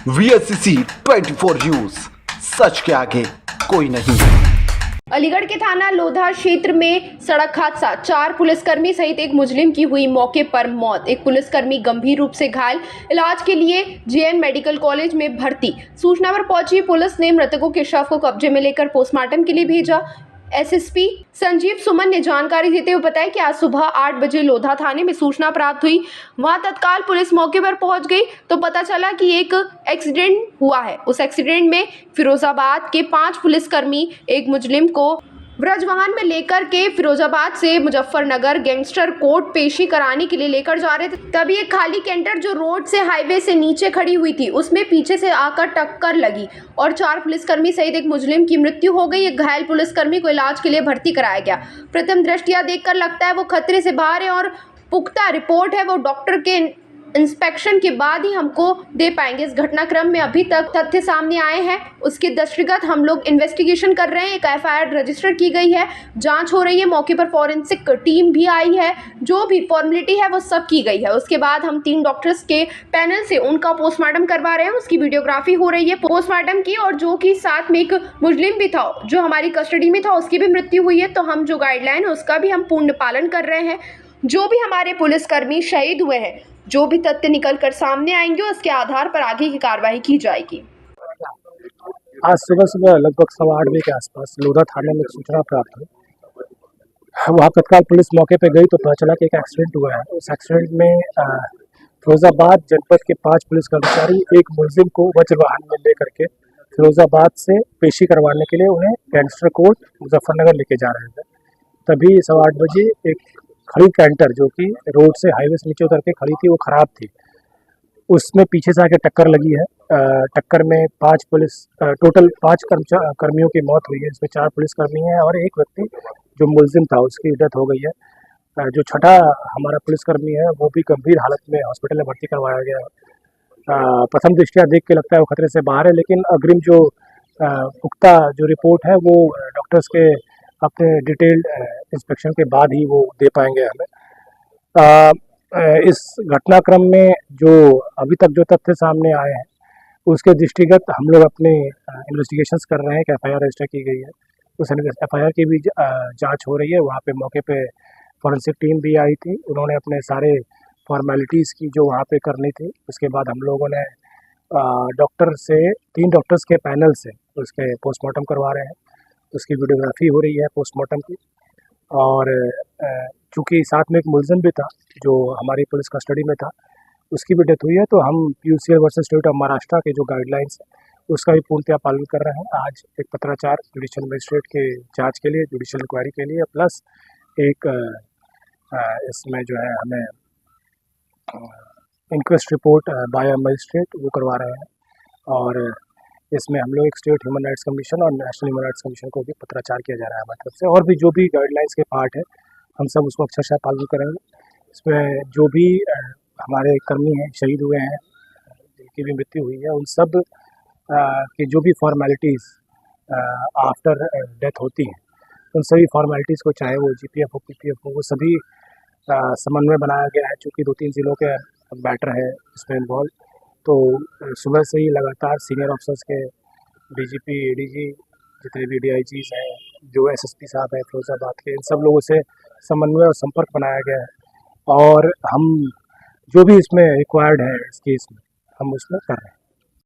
VSCC 24 news, सच के आगे कोई नहीं। अलीगढ़ के थाना लोधा क्षेत्र में सड़क हादसा, 4 पुलिसकर्मी सहित एक मुजरिम की हुई मौके पर मौत। एक पुलिसकर्मी गंभीर रूप से घायल, इलाज के लिए JN मेडिकल कॉलेज में भर्ती। सूचना पर पहुंची पुलिस ने मृतकों के शव को कब्जे में लेकर पोस्टमार्टम के लिए भेजा। SSP संजीव सुमन ने जानकारी देते हुए बताया कि आज सुबह 8 बजे लोधा थाने में सूचना प्राप्त हुई। वहां तत्काल पुलिस मौके पर पहुंच गई तो पता चला कि एक एक्सीडेंट हुआ है। उस एक्सीडेंट में फिरोजाबाद के 5 पुलिसकर्मी एक मुजरिम को ब्रजवाहन में लेकर के फिरोजाबाद से मुजफ्फरनगर गैंगस्टर कोर्ट पेशी कराने के लिए लेकर जा रहे थे। तभी एक खाली कैंटर जो रोड से हाईवे से नीचे खड़ी हुई थी, उसमें पीछे से आकर टक्कर लगी और 4 पुलिसकर्मी सहित एक मुजरिम की मृत्यु हो गई। एक घायल पुलिसकर्मी को इलाज के लिए भर्ती कराया गया। प्रथम दृष्टया देखकर लगता है वो खतरे से बाहर है और पुख्ता रिपोर्ट है वो डॉक्टर के इंस्पेक्शन के बाद ही हमको दे पाएंगे। इस घटनाक्रम में अभी तक तथ्य सामने आए हैं, उसके दृष्टिगत हम लोग इन्वेस्टिगेशन कर रहे हैं। एक FIR रजिस्टर की गई है, जांच हो रही है। मौके पर फॉरेंसिक टीम भी आई है, जो भी फॉर्मेलिटी है वो सब की गई है। उसके बाद हम 3 डॉक्टर्स के पैनल से उनका पोस्टमार्टम करवा रहे हैं, उसकी वीडियोग्राफी हो रही है पोस्टमार्टम की। और जो कि साथ में एक मुस्लिम भी था जो हमारी कस्टडी में था, उसकी भी मृत्यु हुई है। तो हम जो गाइडलाइन है उसका भी हम पूर्ण पालन कर रहे हैं। जो भी हमारे पुलिसकर्मी शहीद हुए हैं, जो भी तथ्य निकल कर सामने आएंगे उसके आधार पर आगे की कार्रवाई की जाएगी। आज सुबह लगभग 8:15 बजे के आसपास लोधा थाने में सूचना प्राप्त हुई। वहाँ तत्काल पुलिस मौके पे गई तो पता चला कि एक एक्सीडेंट हुआ है। उस एक्सीडेंट में फिरोजाबाद जनपद के 5 पुलिस कर्मचारी एक मुलजिम को वज्र वाहन में लेकर के फिरोजाबाद से पेशी करवाने के लिए उन्हें गैंगस्टर कोर्ट मुजफ्फरनगर लेके जा रहे थे। तभी 8:15 बजे एक खड़ी कैंटर जो कि रोड से हाईवे से नीचे उतर के खड़ी थी, वो खराब थी। उसमें पीछे से आके टक्कर लगी है। टक्कर में 5 पुलिस टोटल 5 कर्मियों की मौत हुई है। इसमें 4 पुलिसकर्मी हैं और एक व्यक्ति जो मुलजिम था उसकी डेथ हो गई है। जो छठा हमारा पुलिसकर्मी है वो भी गंभीर हालत में हॉस्पिटल में भर्ती करवाया गया है। प्रथम दृष्टया देख के लगता है वो खतरे से बाहर है, लेकिन अग्रिम जो पुख्ता जो रिपोर्ट है वो डॉक्टर्स के अपने डिटेल्ड इंस्पेक्शन के बाद ही वो दे पाएंगे हमें। इस घटनाक्रम में जो अभी तक जो तथ्य सामने आए हैं उसके दृष्टिगत हम लोग अपने इन्वेस्टिगेशंस कर रहे हैं। एक FIR रजिस्टर की गई है, उस FIR की भी जांच हो रही है। वहाँ पे मौके पे फॉरेंसिक टीम भी आई थी, उन्होंने अपने सारे फॉर्मेलिटीज़ की जो वहाँ पे करनी थी। उसके बाद हम लोगों ने डॉक्टर से 3 डॉक्टर्स के पैनल से उसके पोस्टमार्टम करवा रहे हैं। उसकी वीडियोग्राफी हो रही है पोस्टमार्टम की। और चूँकि साथ में एक मुलजिम भी था जो हमारी पुलिस कस्टडी में था, उसकी भी डेथ हुई है, तो हम PUCL versus state of Maharashtra के जो गाइडलाइंस है उसका भी पूर्णतया पालन कर रहे हैं। आज एक पत्राचार जुडिशियल मजिस्ट्रेट के जांच के लिए, जुडिशियल इंक्वायरी के लिए, प्लस एक इसमें जो है हमें इंक्वेस्ट रिपोर्ट बाय मजिस्ट्रेट वो करवा रहे हैं। और इसमें हम लोग एक स्टेट ह्यूमन राइट्स कमीशन और नेशनल ह्यूमन राइट्स कमीशन को भी पत्राचार किया जा रहा है हमारी तरफ से। और भी जो भी गाइडलाइंस के पार्ट है हम सब उसको अक्षरशः पालन करेंगे। इसमें जो भी हमारे कर्मी हैं शहीद हुए हैं, जिनकी भी मृत्यु हुई है, उन सब की जो भी फॉर्मेलिटीज़ आफ्टर डेथ होती हैं, उन सभी फॉर्मेलिटीज़ को, चाहे वो GPF हो PPF हो, वो सभी समन्वय बनाया गया है। चूँकि 2-3 ज़िलों के मैटर है इसमें इन्वॉल्व, तो सुबह से ही लगातार सीनियर ऑफिसर्स के DGP ADG जितने भी DIGs हैं, जो SSP साहब हैं फिरोजाबाद के, इन सब लोगों से समन्वय और संपर्क बनाया गया है। और हम जो भी इसमें रिक्वायर्ड है इस केस में हम उसमें कर रहे हैं।